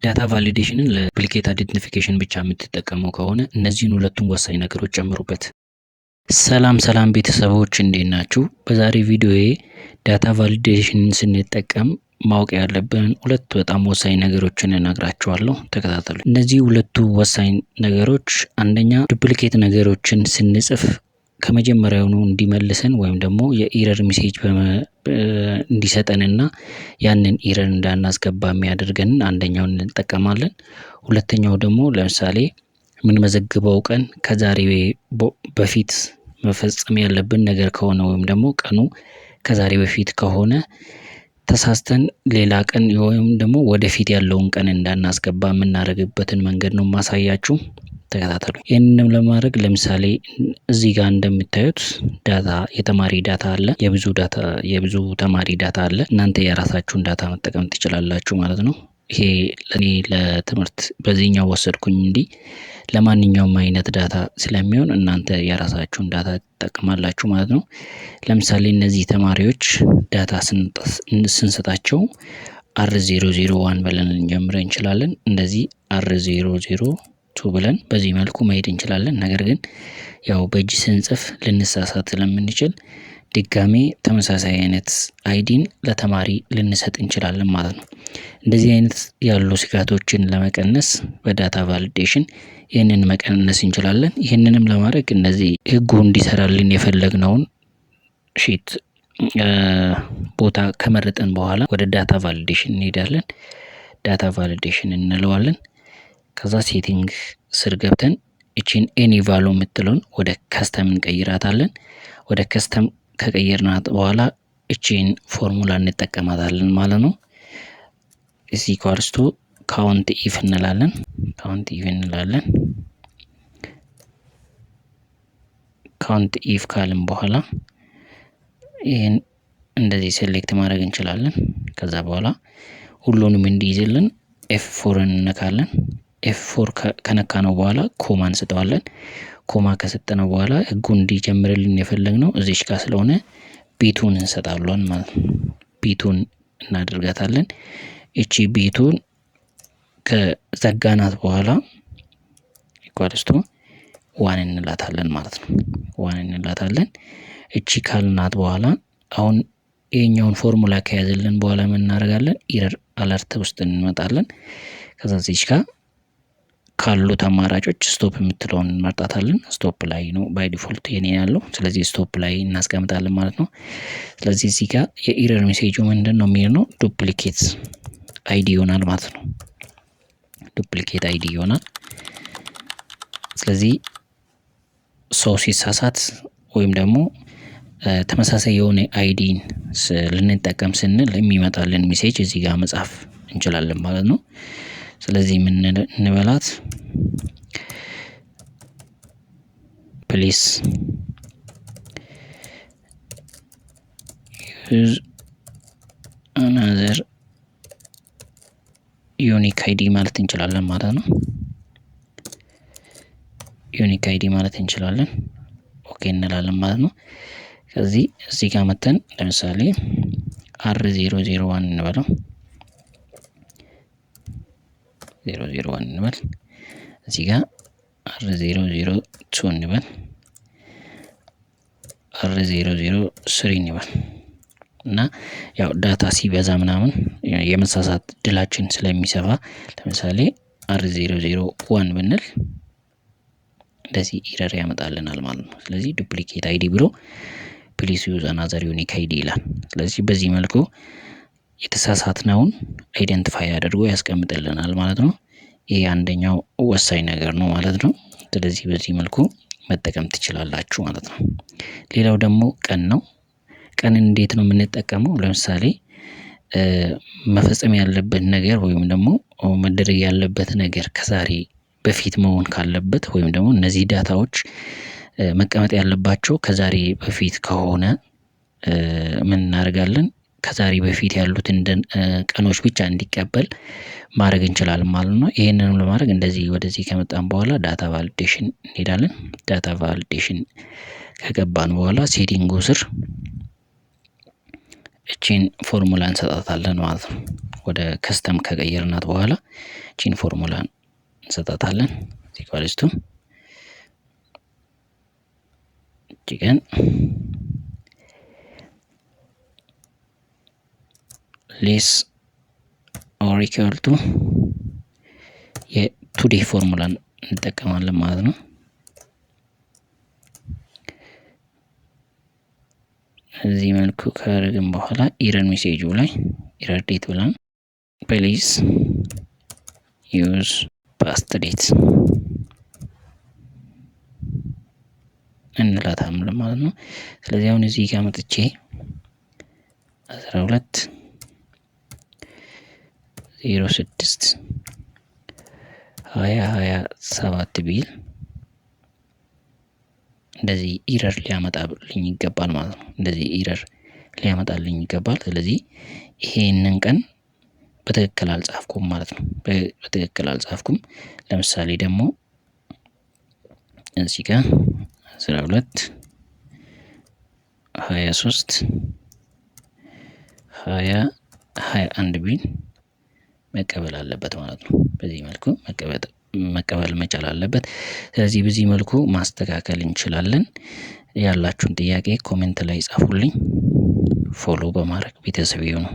ዳታ ቫሊዴሽንን ለዱፕሊኬት አይደንቲፊኬሽን ብቻ የምትጠቀሙ ከሆነ እነዚህን ሁለቱን ወሳኝ ነገሮች ጨምሩበት። ሰላም ቤተሰቦች እንዴት ናችሁ? በዛሬ ቪዲዮዬ ዳታ ቫሊዴሽንን ስንጠቀም ማወቅ ያለብን ሁለት በጣም ወሳኝ ነገሮችን እነግራችኋለሁ። ተከታተሉ። እነዚህ ሁለቱ ወሳኝ ነገሮች አንደኛ ዱፕሊኬት ነገሮችን ስንጽፍ ከመጀመሪያውኑ እንዲመልሰን ወይም ደግሞ የኢረር ሜሴጅ እንዲሰጠንና ያንን ኢረር እንዳናስገባ የሚያደርገንን አንደኛውን እንጠቀማለን። ሁለተኛው ደግሞ ለምሳሌ የምንመዘግበው ቀን ከዛሬ በፊት መፈጸም ያለብን ነገር ከሆነ ወይም ደግሞ ቀኑ ከዛሬ በፊት ከሆነ ተሳስተን ሌላ ቀን ወይም ደግሞ ወደፊት ያለውን ቀን እንዳናስገባ የምናደርግበትን መንገድ ነው ማሳያችሁ። ተከታተሉ። ይህንንም ለማድረግ ለምሳሌ እዚህ ጋር እንደምታዩት ዳታ የተማሪ ዳታ አለ፣ የብዙ ተማሪ ዳታ አለ። እናንተ የራሳችሁን ዳታ መጠቀም ትችላላችሁ ማለት ነው። ይሄ ለኔ ለትምህርት በዚህኛው ወሰድኩኝ እንዲህ ለማንኛውም አይነት ዳታ ስለሚሆን እናንተ የራሳችሁን ዳታ ትጠቀማላችሁ ማለት ነው። ለምሳሌ እነዚህ ተማሪዎች ዳታ ስንሰጣቸው R001 ብለን ልንጀምር እንችላለን። እንደዚህ R002 ብለን በዚህ መልኩ መሄድ እንችላለን። ነገር ግን ያው በእጅ ስንጽፍ ልንሳሳት ስለምንችል ድጋሜ ተመሳሳይ አይነት አይዲን ለተማሪ ልንሰጥ እንችላለን ማለት ነው። እንደዚህ አይነት ያሉ ስጋቶችን ለመቀነስ በዳታ ቫሊዴሽን ይህንን መቀነስ እንችላለን። ይህንንም ለማድረግ እነዚህ ህጉ እንዲሰራልን የፈለግነውን ሺት ቦታ ከመረጠን በኋላ ወደ ዳታ ቫሊዴሽን እንሄዳለን። ዳታ ቫሊዴሽን እንለዋለን። ከዛ ሴቲንግ ስር ገብተን እቺን ኤኒ ቫሉ የምትለውን ወደ ከስተም እንቀይራታለን። ወደ ከስተም ከቀየርናት በኋላ እቺን ፎርሙላ እንጠቀማታለን ማለት ነው። እዚህ ኳርስቱ ካውንት ኢፍ እንላለን። ካውንት ኢፍ ካልን በኋላ ይሄን እንደዚህ ሴሌክት ማድረግ እንችላለን። ከዛ በኋላ ሁሉንም እንዲይዝልን F4 እንነካለን። F4 ከነካነው በኋላ ኮማ እንሰጠዋለን። ኮማ ከሰጠነው በኋላ ህጉን እንዲጀምርልን የፈለግነው እዚች ጋር ስለሆነ ቢቱን እንሰጣለን ማለት ነው። ቢቱን እናደርጋታለን። እቺ ቢቱን ከዘጋናት በኋላ ኢኳልስቱ ዋን እንላታለን ማለት ነው። ዋን እንላታለን። እቺ ካልናት በኋላ አሁን ይሄኛውን ፎርሙላ ከያዘልን በኋላ ምን እናደርጋለን? ኢረር አለርት ውስጥ እንመጣለን። ከዛ እዚች ጋር ካሉት አማራጮች ስቶፕ የምትለውን እንመርጣታለን። ስቶፕ ላይ ነው ባይ ዲፎልት የኔ ያለው፣ ስለዚህ ስቶፕ ላይ እናስቀምጣለን ማለት ነው። ስለዚህ እዚህ ጋር የኢረር ሜሴጁ ምንድን ነው የሚለው ዱፕሊኬት አይዲ ይሆናል ማለት ነው። ዱፕሊኬት አይዲ ይሆናል። ስለዚህ ሰው ሲሳሳት ወይም ደግሞ ተመሳሳይ የሆነ አይዲን ልንጠቀም ስንል የሚመጣልን ሜሴጅ እዚህ ጋር መጻፍ እንችላለን ማለት ነው። ስለዚህ ምን እንበላት ፕሊስ ዩዝ አናዘር ዩኒክ አይዲ ማለት እንችላለን ማለት ነው። ዩኒክ አይዲ ማለት እንችላለን። ኦኬ እንላለን ማለት ነው። ከዚህ እዚህ ጋር መተን ለምሳሌ R001 እንበለው 001 እንበል። እዚህ ጋር R002 እንበል፣ R003 እንበል እና ያው ዳታ ሲበዛ ምናምን የመሳሳት ድላችን ስለሚሰፋ ለምሳሌ R001 ብንል እንደዚህ ኢረር ያመጣልናል ማለት ነው። ስለዚህ ዱፕሊኬት አይዲ ብሎ ፕሊስ ዩዝ አናዘር ዩኒክ አይዲ ይላል። ስለዚህ በዚህ መልኩ የተሳሳትነውን አይደንቲፋይ አድርጎ ያስቀምጥልናል ማለት ነው። ይሄ አንደኛው ወሳኝ ነገር ነው ማለት ነው። ስለዚህ በዚህ መልኩ መጠቀም ትችላላችሁ ማለት ነው። ሌላው ደግሞ ቀን ነው። ቀንን እንዴት ነው የምንጠቀመው? ለምሳሌ መፈጸም ያለበት ነገር ወይም ደግሞ መደረግ ያለበት ነገር ከዛሬ በፊት መሆን ካለበት ወይም ደግሞ እነዚህ ዳታዎች መቀመጥ ያለባቸው ከዛሬ በፊት ከሆነ ምን እናደርጋለን? ከዛሬ በፊት ያሉትን ቀኖች ብቻ እንዲቀበል ማድረግ እንችላለን ማለት ነው። ይሄንንም ለማድረግ እንደዚህ ወደዚህ ከመጣን በኋላ ዳታ ቫሊዴሽን እንሄዳለን። ዳታ ቫሊዴሽን ከገባን በኋላ ሴቲንጉ ስር እቺን ፎርሙላ እንሰጣታለን ማለት ነው። ወደ ከስተም ከቀየርናት በኋላ እቺን ፎርሙላ እንሰጣታለን። ኢኳልስቱ እቺን ሌስ ኦር ኢኳል ቱ የቱዴ ፎርሙላን እንጠቀማለን ማለት ነው። እዚህ መልኩ ካደረግን በኋላ ኢረር ሜሴጁ ላይ ኢረር ዴት ብለን ፕሊዝ ዩዝ ፓስት ዴት እንላታለን ማለት ነው። ስለዚህ አሁን እዚህ ጋር መጥቼ 12 06 2027 ቢል እንደዚህ ኢረር ሊያመጣልኝ ይገባል ማለት ነው። እንደዚህ ኢረር ሊያመጣልኝ ይገባል። ስለዚህ ይሄንን ቀን በትክክል አልጻፍኩም ማለት ነው። በትክክል አልጻፍኩም። ለምሳሌ ደግሞ እዚህ ጋር 12 23 21 ቢል መቀበል አለበት ማለት ነው። በዚህ መልኩ መቀበል መቻል አለበት። ስለዚህ በዚህ መልኩ ማስተካከል እንችላለን። ያላችሁን ጥያቄ ኮሜንት ላይ ጻፉልኝ። ፎሎ በማድረግ ቤተሰብ ይሁኑ።